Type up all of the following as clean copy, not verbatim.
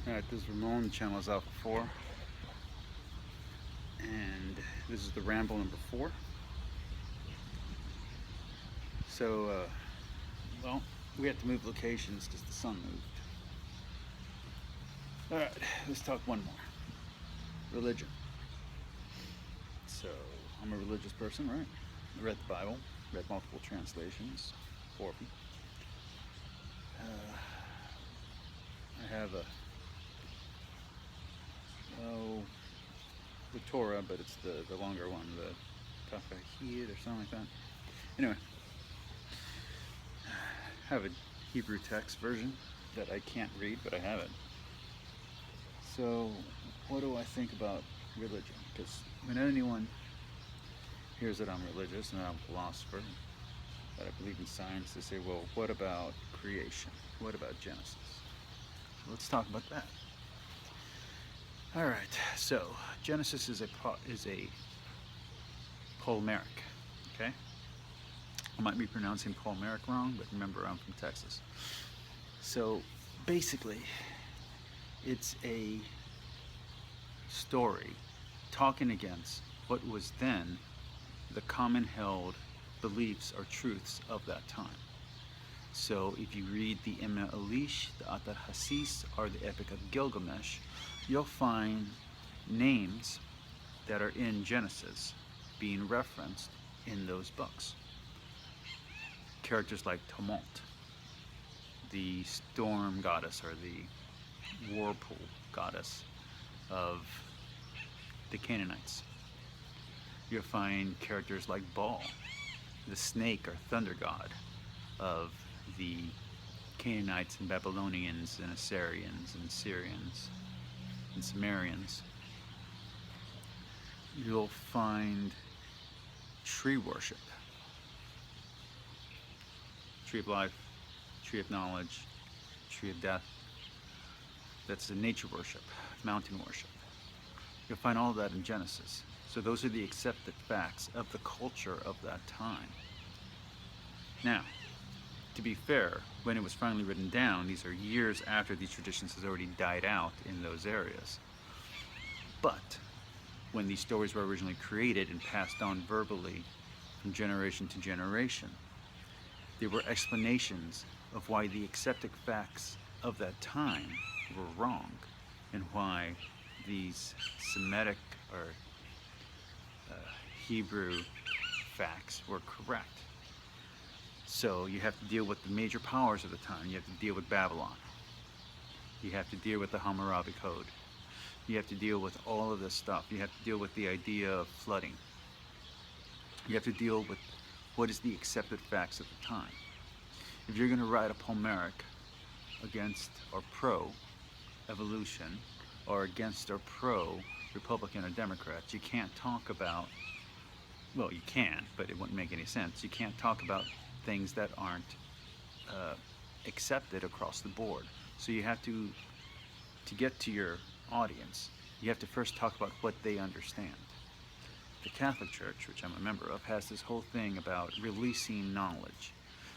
Alright, this is Ramon, the channel is Alpha 4, and this is the Ramble number 4. So, well, we had to move locations because the sun moved. Alright, let's talk one more. Religion. So, I'm a religious person, right? I read the Bible, read multiple translations, 4 of them. I have the Torah, but it's the longer one, the Tafahid or something like that. Anyway, I have a Hebrew text version that I can't read, but I have it. So, what do I think about religion? Because when anyone hears that I'm religious and I'm a philosopher, that I believe in science, they say, well, what about creation? What about Genesis? Let's talk about that. All right, so Genesis is a polymeric, okay? I might be pronouncing polymeric wrong, but remember I'm from Texas. So basically, it's a story talking against what was then the common held beliefs or truths of that time. So if you read the Emma Elish, the Atar Hasis, or the Epic of Gilgamesh, you'll find names that are in Genesis being referenced in those books. Characters like Tumult, the storm goddess or the whirlpool goddess of the Canaanites. You'll find characters like Baal, the snake or thunder god of the Canaanites and Babylonians and Assyrians and Syrians and Sumerians. You'll find tree worship, tree of life, tree of knowledge, tree of death. That's the nature worship, mountain worship. You'll find all of that in Genesis. So those are the accepted facts of the culture of that time. Now, to be fair, when it was finally written down, these are years after these traditions has already died out in those areas. But when these stories were originally created and passed on verbally from generation to generation, there were explanations of why the accepted facts of that time were wrong and why these Semitic or Hebrew facts were correct. So you have to deal with the major powers of the time. You have to deal with Babylon. You have to deal with the Hammurabi Code. You have to deal with all of this stuff. You have to deal with the idea of flooding. You have to deal with what is the accepted facts of the time. If you're going to write a polymeric against or pro-evolution or against or pro-Republican or Democrats, you can't talk about, well, you can, but it wouldn't make any sense. You can't talk about things that aren't accepted across the board. So you have to get to your audience, you have to first talk about what they understand. The Catholic Church, which I'm a member of, has this whole thing about releasing knowledge.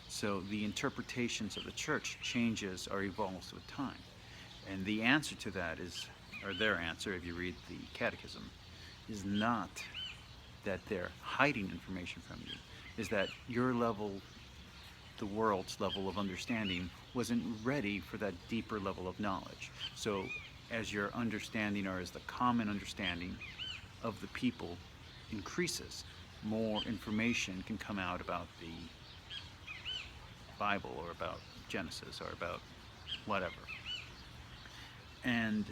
So the interpretations of the church changes or evolves with time. And the answer to that is, or their answer, if you read the catechism, is not that they're hiding information from you, is that your level, the world's level of understanding, wasn't ready for that deeper level of knowledge. So as your understanding, or as the common understanding of the people increases, more information can come out about the Bible or about Genesis or about whatever. And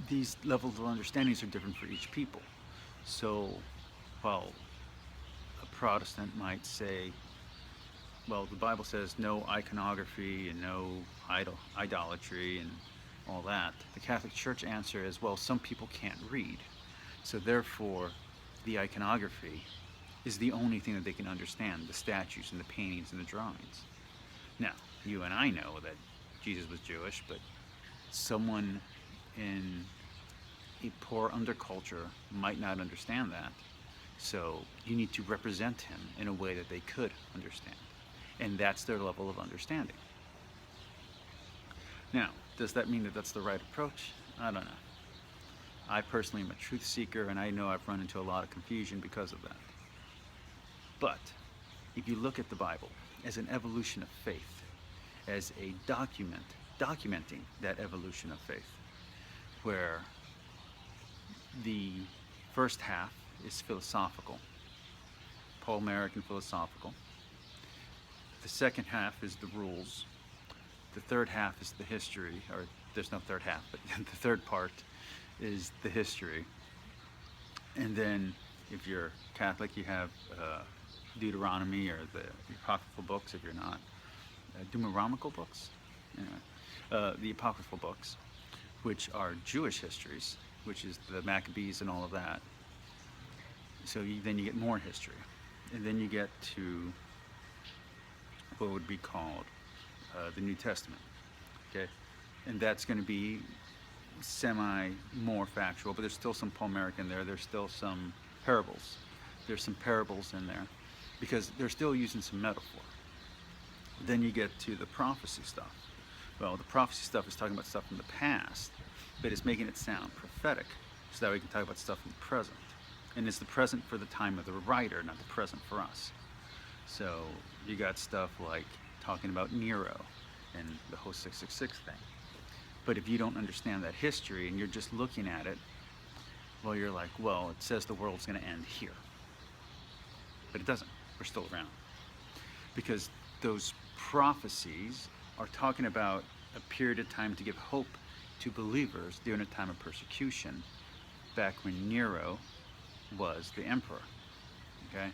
these levels of understandings are different for each people. So while a Protestant might say, well, the Bible says no iconography and no idolatry and all that, the Catholic Church answer is, well, some people can't read, so therefore the iconography is the only thing that they can understand, the statues and the paintings and the drawings. Now, you and I know that Jesus was Jewish, but someone in a poor underculture might not understand that. So you need to represent him in a way that they could understand. And that's their level of understanding. Now, Does that mean that that's the right approach? I don't know. I personally am a truth seeker, and I know I've run into a lot of confusion because of that. But if you look at the Bible as an evolution of faith, as a documenting that evolution of faith, where the first half is philosophical, Paul American philosophical. The second half is the rules. The third half is the history, or there's no third half, but the third part is the history. And then if you're Catholic, you have Deuteronomy, or the apocryphal books if you're not. Deuteronomical books? Anyway, the apocryphal books, which are Jewish histories, which is the Maccabees and all of that. So then you get more history. And then you get to what would be called the New Testament, okay? And that's going to be more factual, but there's still some Palmeric in there. There's still some parables. There's some parables in there because they're still using some metaphor. Then you get to the prophecy stuff. Well, the prophecy stuff is talking about stuff from the past, but it's making it sound prophetic so that we can talk about stuff in the present. And it's the present for the time of the writer, not the present for us. So you got stuff like talking about Nero and the whole 666 thing. But if you don't understand that history and you're just looking at it, well, you're like, well, it says the world's going to end here. But it doesn't. We're still around. Because those prophecies are talking about a period of time to give hope to believers during a time of persecution, back when Nero was the emperor. Okay?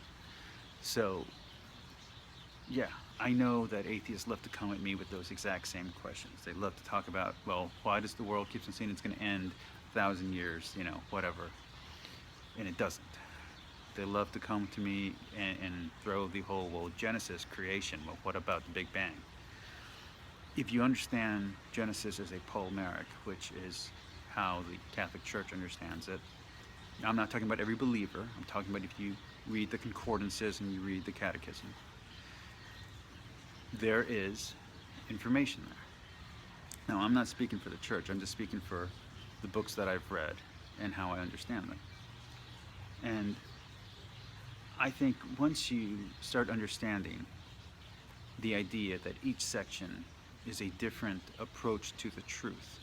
So, yeah, I know that atheists love to come at me with those exact same questions. They love to talk about, well, why does the world keep on saying it's going to end 1,000 years, whatever, and it doesn't. They love to come to me and throw the whole, well, Genesis, creation, well, what about the Big Bang? If you understand Genesis as a Palmeric, which is how the Catholic Church understands it, I'm not talking about every believer, I'm talking about if you read the concordances and you read the catechism, there is information there. Now, I'm not speaking for the church, I'm just speaking for the books that I've read and how I understand them. And I think once you start understanding the idea that each section is a different approach to the truth,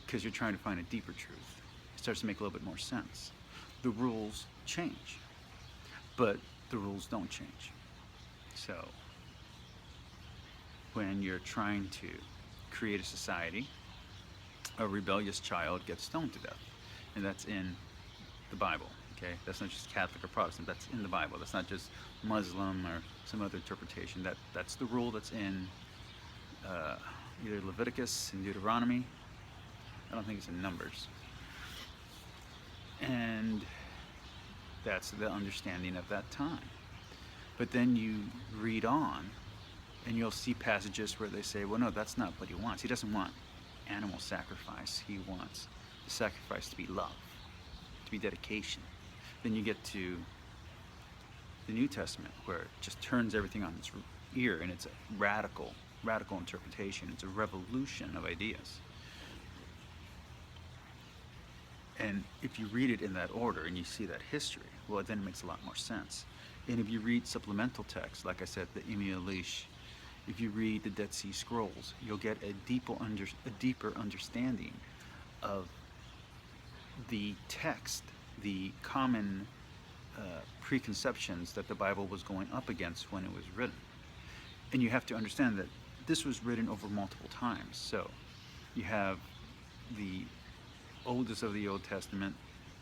because you're trying to find a deeper truth, it starts to make a little bit more sense. The rules change, but the rules don't change. So, when you're trying to create a society, a rebellious child gets stoned to death. And that's in the Bible, okay? That's not just Catholic or Protestant, that's in the Bible. That's not just Muslim or some other interpretation. That's the rule that's in either Leviticus and Deuteronomy. I don't think it's in Numbers. And that's the understanding of that time. But then you read on, and you'll see passages where they say, well, no, that's not what he wants. He doesn't want animal sacrifice. He wants the sacrifice to be love, to be dedication. Then you get to the New Testament, where it just turns everything on its ear, and it's a radical interpretation. It's a revolution of ideas. And if you read it in that order and you see that history, well, then it makes a lot more sense. And if you read supplemental texts, like I said, the Emi Elish, if you read the Dead Sea Scrolls, you'll get a deeper understanding of the text, the common preconceptions that the Bible was going up against when it was written. And you have to understand that this was written over multiple times. So you have the oldest of the Old Testament,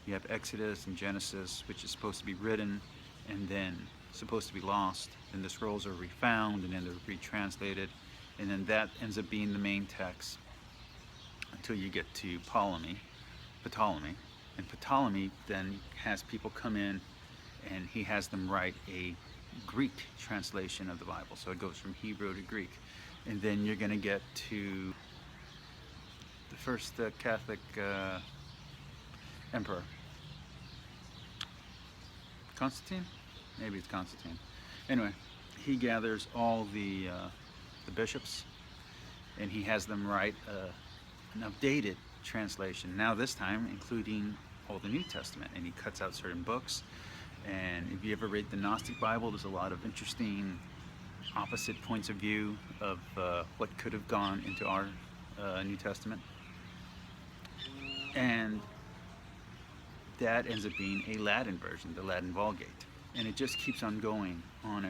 you have Exodus and Genesis, which is supposed to be written and then supposed to be lost, and the scrolls are refound and then they're retranslated, and then that ends up being the main text until you get to Ptolemy, and Ptolemy then has people come in and he has them write a Greek translation of the Bible. So it goes from Hebrew to Greek, and then you're going to get to the first Catholic emperor, Constantine? Maybe it's Constantine. Anyway, he gathers all the bishops and he has them write an updated translation, now this time including all the New Testament, and he cuts out certain books. And if you ever read the Gnostic Bible, there's a lot of interesting opposite points of view of what could have gone into our New Testament. And that ends up being a Latin version, the Latin Vulgate. And it just keeps on going on.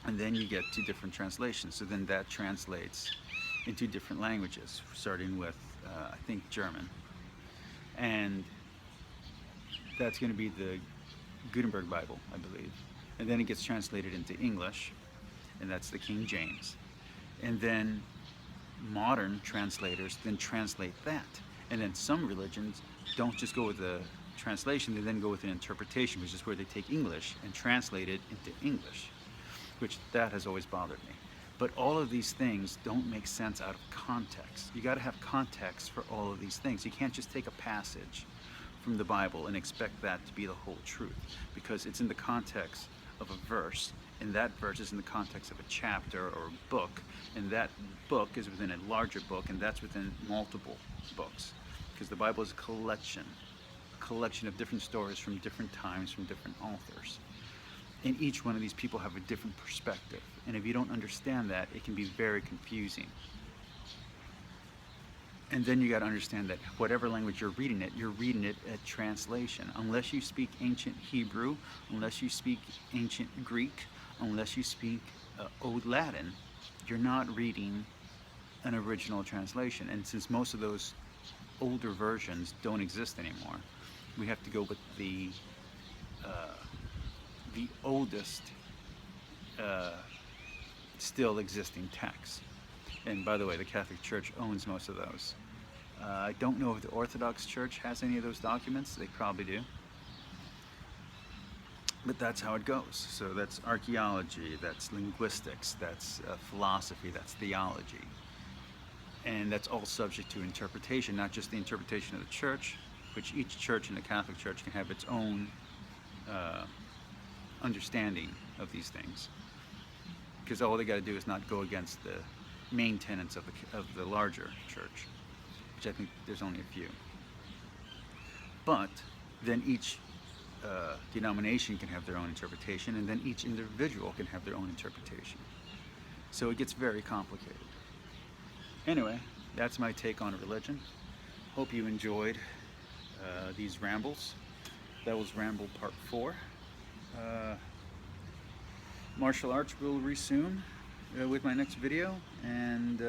And then you get to different translations. So then that translates into different languages, starting with, I think, German. And that's going to be the Gutenberg Bible, I believe. And then it gets translated into English, and that's the King James. And then modern translators then translate that. And then some religions don't just go with the translation, they then go with an interpretation, which is where they take English and translate it into English, which that has always bothered me. But all of these things don't make sense out of context. You got to have context for all of these things. You can't just take a passage from the Bible and expect that to be the whole truth, because it's in the context of a verse, and that verse is in the context of a chapter or a book, and that book is within a larger book, and that's within multiple books, because the Bible is a collection of different stories from different times, from different authors. And each one of these people have a different perspective, and if you don't understand that, it can be very confusing. And then you got to understand that whatever language you're reading at translation. Unless you speak ancient Hebrew, unless you speak ancient Greek, unless you speak Old Latin, you're not reading an original translation. And since most of those older versions don't exist anymore, we have to go with the oldest still existing text. And by the way, the Catholic Church owns most of those. I don't know if the Orthodox Church has any of those documents. They probably do. But that's how it goes. So that's archaeology, that's linguistics, that's philosophy, that's theology. And that's all subject to interpretation, not just the interpretation of the Church, which each church in the Catholic Church can have its own understanding of these things. Because all they got to do is not go against the main tenets of the larger church, which I think there's only a few. But then each denomination can have their own interpretation, and then each individual can have their own interpretation. So it gets very complicated. Anyway, that's my take on religion. Hope you enjoyed these rambles. That was Ramble Part 4. Martial arts will resume with my next video, and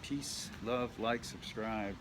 peace, love, like, subscribe.